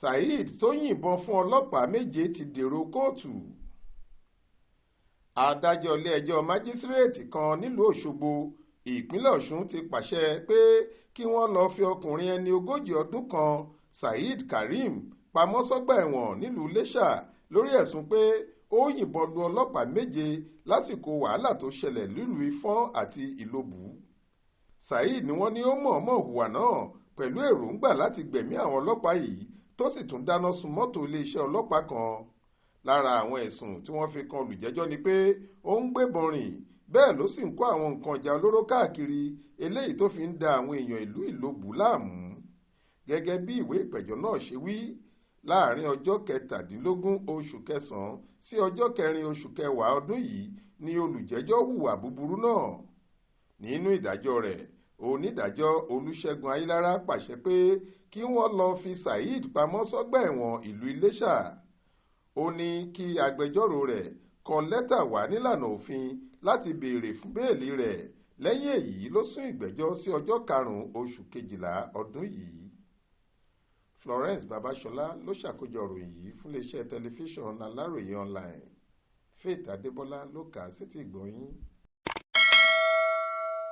Saheed tó yìnbọn fún ọlọ́pàá méje ti dèrò kóòtù. Adájọ́ ilé-ẹjọ́ májísírèètì kan nílùú Òṣogbo, ìpínlẹ̀ Ọ̀ṣun ti pàṣẹ pé kí wọ́n lọ́ọ́ fi ọkùnrin ẹni 40 ọdún kan Saheed Karim pamọ́ sọ́gbà ẹ̀wọ̀n nílùú Iléṣà lórí ẹ̀sùn pé ó yìnbọn lu ọlọ́pàá méje lásìkò wàhálà tó ṣẹlẹ̀ nílùú Ifọ̀n àti Ìlobù. Saheed ni wọ́n ní ó mọ̀ọ́mọ̀ hùwà náà pẹ̀lú èròǹgbà láti gbẹ̀mí àwọn ọlọ́pàá yìí tó sì tún dáná sun mọ́tò iléeṣẹ́ ọlọ́pàá kan. Lára àwọn ẹ̀sùn tí wọ́n fi kan olùjẹ́jọ́ ni pé ó ń gbébọn rìn, bẹ́ẹ̀ ló sì ń kó àwọn nǹkan ìjà olóró káàkiri eléyìí tó fi ń da àwọn èèyàn ìlú Ìlobù láàmú. Gẹ́gẹ́ bí ìwé ìpẹ̀jọ́ náà ṣe wí, láàrin ọjọ́ 17 oṣù kẹsàn-án sí ọjọ́ 4 oṣù kẹwàá ọdún yìí ni olùjẹ́jọ́ hùwà búburú náà. Nínú ìdájọ́ rẹ̀, onídàájọ́ Olúṣẹ́gun Ayílára pàṣẹ pé kí wọ́n lọ fi Saheed pamọ́ sọ́gbà ẹ̀wọ̀n ìlú Iléṣà. Ó ní kí agbẹjọ́rò rẹ̀ kọ lẹ́tà wá nílànà òfin láti béèrè fún béèlì rẹ̀. Lẹ́yìn èyí ló sún ìgbẹ́jọ́ sí ọjọ́ 5 oṣù kejìlá ọdún yìí. Florence Babasola ló ṣàkójọ ìròyìn yìí fún iléeṣẹ́ tẹlifíṣàn Aláròye online. Faith Adébọ́lá ló kà á sétí ìgbọ́ yín.